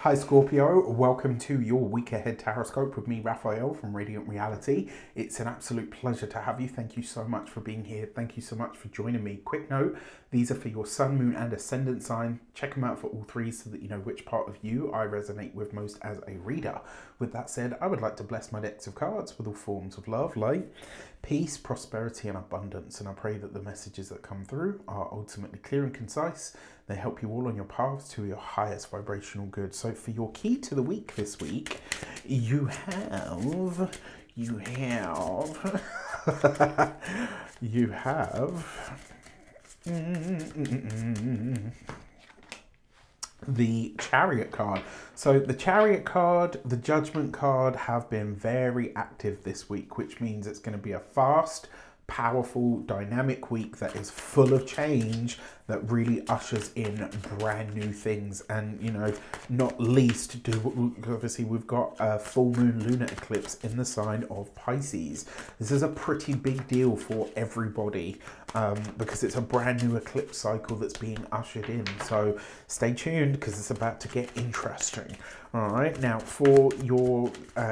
Hi Scorpio, welcome to your week ahead taroscope with me, Raphael from Radiant Reality. It's an absolute pleasure to have you. Thank you so much for being here. Thank you so much for joining me. Quick note, these are for your sun, moon and ascendant sign. Check them out for all three so that you know which part of you I resonate with most as a reader. With that said, I would like to bless my decks of cards with all forms of love, light, peace, prosperity and abundance. And I pray that the messages that come through are ultimately clear and concise. They help you all on your paths to your highest vibrational good. So for your key to the week this week, you have the Chariot card. So the Chariot card, the Judgment card have been very active this week, which means it's going to be a fast, powerful, dynamic week that is full of change, that really ushers in brand new things. And you know, not least, obviously we've got a full moon lunar eclipse in the sign of Pisces. This is a pretty big deal for everybody because it's a brand new eclipse cycle that's being ushered in. So stay tuned because it's about to get interesting. All right, now for your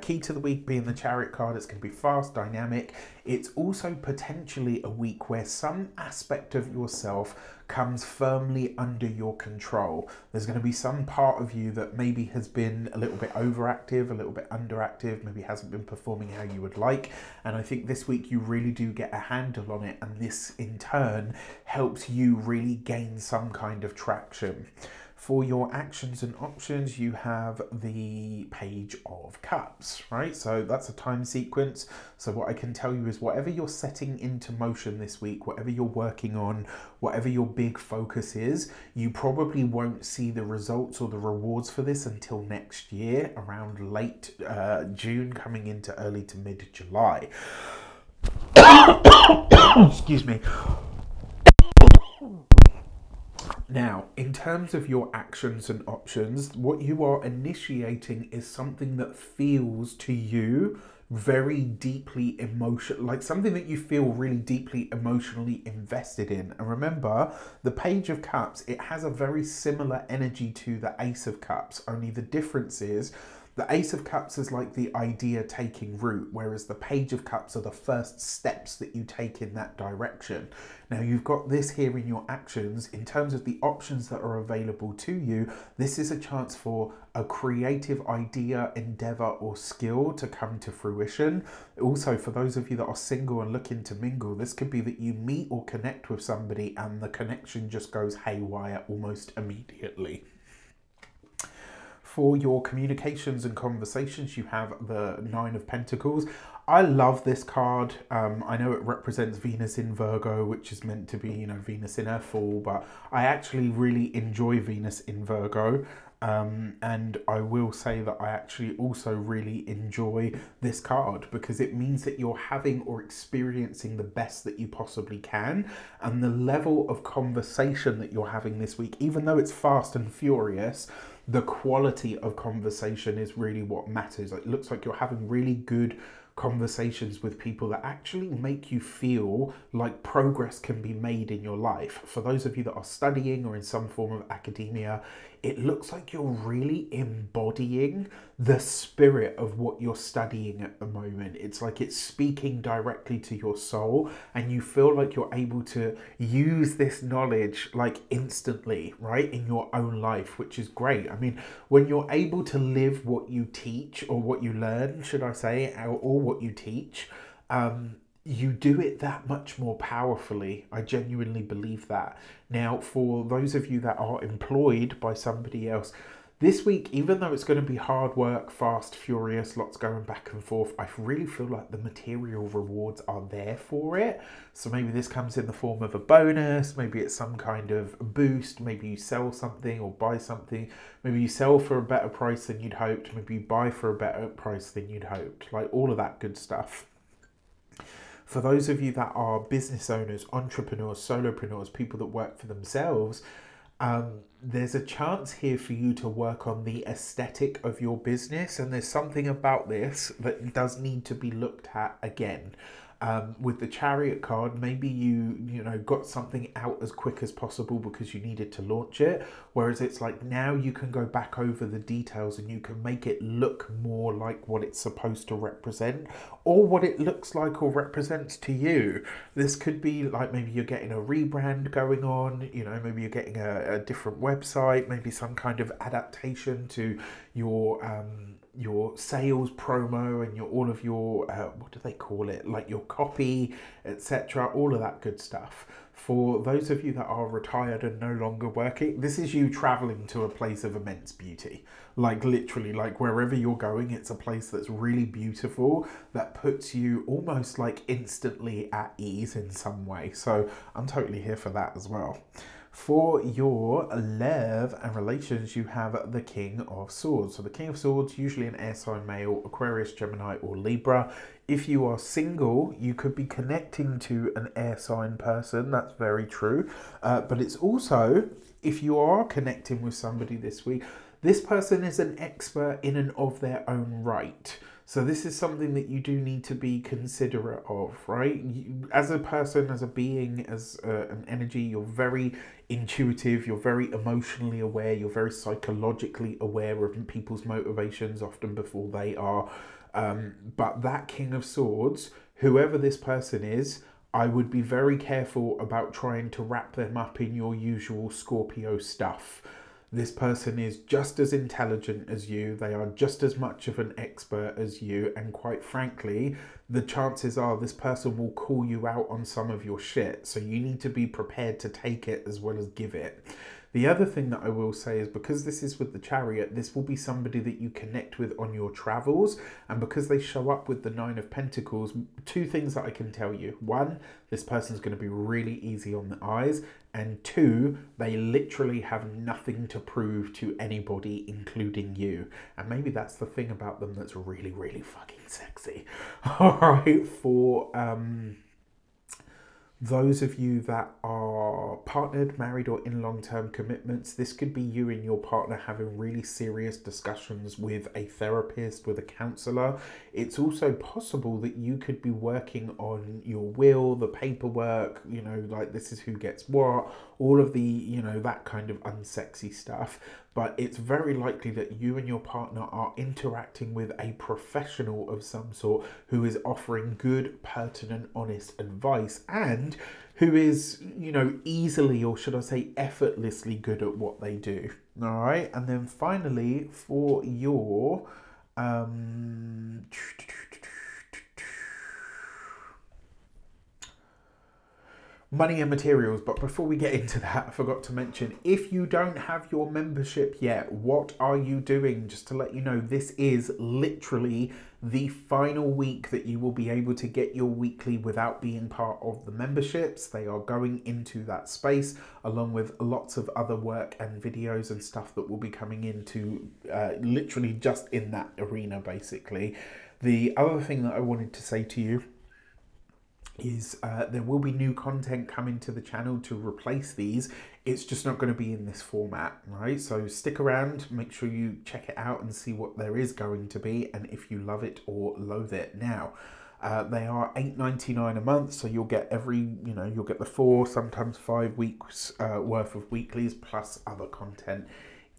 key to the week being the Chariot card, it's going to be fast, dynamic. It's also potentially a week where some aspect of yourself comes firmly under your control. There's going to be some part of you that maybe has been a little bit overactive, a little bit underactive, maybe hasn't been performing how you would like. And I think this week you really do get a handle on it, and this in turn helps you really gain some kind of traction. For your actions and options, you have the Page of Cups, right? So that's a time sequence. So what I can tell you is whatever you're setting into motion this week, whatever you're working on, whatever your big focus is, you probably won't see the results or the rewards for this until next year, around late June, coming into early to mid-July. Excuse me. Now, in terms of your actions and options, what you are initiating is something that feels to you very deeply emotional, like something that you feel really deeply emotionally invested in. And remember, the Page of Cups, it has a very similar energy to the Ace of Cups, only the difference is the Ace of Cups is like the idea taking root, whereas the Page of Cups are the first steps that you take in that direction. Now you've got this here in your actions. In terms of the options that are available to you, this is a chance for a creative idea, endeavor or skill to come to fruition. Also, for those of you that are single and looking to mingle, this could be that you meet or connect with somebody and the connection just goes haywire almost immediately. For your communications and conversations, you have the Nine of Pentacles. I love this card. I know it represents Venus in Virgo, which is meant to be, you know, Venus in her fall, but I actually really enjoy Venus in Virgo. And I will say that I actually also really enjoy this card because it means that you're having or experiencing the best that you possibly can. And the level of conversation that you're having this week, even though it's fast and furious, the quality of conversation is really what matters. It looks like you're having really good conversations with people that actually make you feel like progress can be made in your life. For those of you that are studying or in some form of academia, it looks like you're really embodying the spirit of what you're studying at the moment. It's like it's speaking directly to your soul and you feel like you're able to use this knowledge like instantly, right, in your own life, which is great. I mean, when you're able to live what you teach or what you learn, should I say, or what you teach, you do it that much more powerfully. I genuinely believe that. Now, for those of you that are employed by somebody else, this week, even though it's going to be hard work, fast, furious, lots going back and forth, I really feel like the material rewards are there for it. So maybe this comes in the form of a bonus, maybe it's some kind of boost, maybe you sell something or buy something, maybe you sell for a better price than you'd hoped, maybe you buy for a better price than you'd hoped, like all of that good stuff. For those of you that are business owners, entrepreneurs, solopreneurs, people that work for themselves, there's a chance here for you to work on the aesthetic of your business, and there's something about this that does need to be looked at again. With the Chariot card, maybe you got something out as quick as possible because you needed to launch it, whereas it's like now you can go back over the details and you can make it look more like what it's supposed to represent, or what it looks like or represents to you. This could be like maybe you're getting a rebrand going on, maybe you're getting a different website, maybe some kind of adaptation to your sales promo and all of your what do they call it, like your copy, etc., all of that good stuff. For those of you that are retired and no longer working, this is you traveling to a place of immense beauty. Like literally, like wherever you're going, it's a place that's really beautiful, that puts you almost like instantly at ease in some way. So I'm totally here for that as well. For your love and relations, you have the King of Swords. So the King of Swords, usually an air sign male, Aquarius, Gemini, or Libra. If you are single, you could be connecting to an air sign person. That's very true. But it's also, if you are connecting with somebody this week, this person is an expert in and of their own right. So this is something that you do need to be considerate of, right? As a person, as a being, as an energy, you're very intuitive, you're very emotionally aware, you're very psychologically aware of people's motivations often before they are. But that King of Swords, whoever this person is, I would be very careful about trying to wrap them up in your usual Scorpio stuff. This person is just as intelligent as you, they are just as much of an expert as you, and quite frankly, the chances are this person will call you out on some of your shit, so you need to be prepared to take it as well as give it. The other thing that I will say is, because this is with the Chariot, this will be somebody that you connect with on your travels, and because they show up with the Nine of Pentacles, two things that I can tell you. One, this person's going to be really easy on the eyes, and two, they literally have nothing to prove to anybody, including you. And maybe that's the thing about them that's really, really fucking sexy. All right, for those of you that are partnered, married, or in long-term commitments, this could be you and your partner having really serious discussions with a therapist, with a counsellor. It's also possible that you could be working on your will, the paperwork, like this is who gets what, all of the, that kind of unsexy stuff. But it's very likely that you and your partner are interacting with a professional of some sort who is offering good, pertinent, honest advice, and who is, easily, or should I say effortlessly good at what they do. All right. And then finally, for your money and materials. But before we get into that, I forgot to mention, if you don't have your membership yet, what are you doing? Just to let you know, this is literally the final week that you will be able to get your weekly without being part of the memberships. They are going into that space, along with lots of other work and videos and stuff that will be coming into literally just in that arena, basically. The other thing that I wanted to say to you is there will be new content coming to the channel to replace these. It's just not going to be in this format, right? So stick around, make sure you check it out and see what there is going to be, and if you love it or loathe it. Now, they are $8.99 a month, so you'll get you'll get the 4, sometimes 5 weeks worth of weeklies plus other content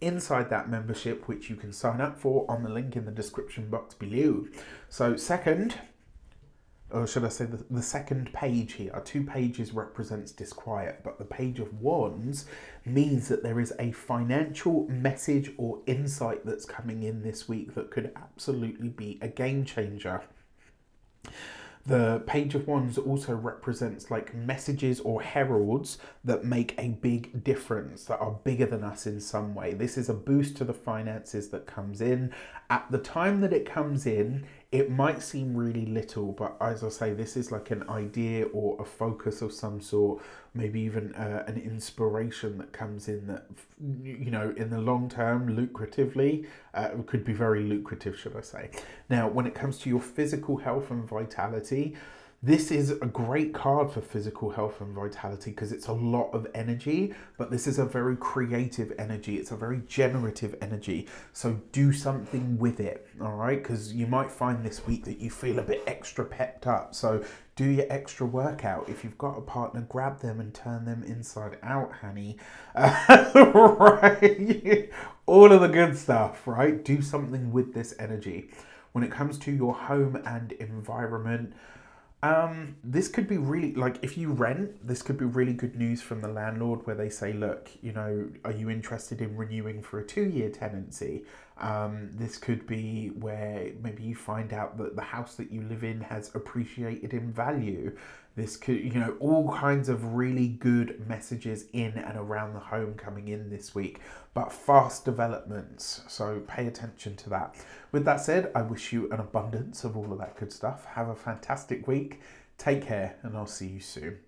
inside that membership, which you can sign up for on the link in the description box below. So second, or should I say the second page here, 2 pages represents disquiet, but the Page of Wands means that there is a financial message or insight that's coming in this week that could absolutely be a game changer. The Page of Wands also represents like messages or heralds that make a big difference, that are bigger than us in some way. This is a boost to the finances that comes in. At the time that it comes in, it might seem really little, but as I say, this is like an idea or a focus of some sort, maybe even an inspiration that comes in that, in the long term, lucratively, could be very lucrative, should I say. Now, when it comes to your physical health and vitality, This is a great card for physical health and vitality because it's a lot of energy, but this is a very creative energy. It's a very generative energy. So do something with it, all right? Because you might find this week that you feel a bit extra pepped up. So do your extra workout. If you've got a partner, grab them and turn them inside out, honey. Right? All of the good stuff, right? Do something with this energy. When it comes to your home and environment, this could be really, like, if you rent, this could be really good news from the landlord where they say, look, you know, are you interested in renewing for a 2-year tenancy? This could be where maybe you find out that the house that you live in has appreciated in value. This could, you know, all kinds of really good messages in and around the home coming in this week, but fast developments. So pay attention to that. With that said, I wish you an abundance of all of that good stuff. Have a fantastic week. Take care, and I'll see you soon.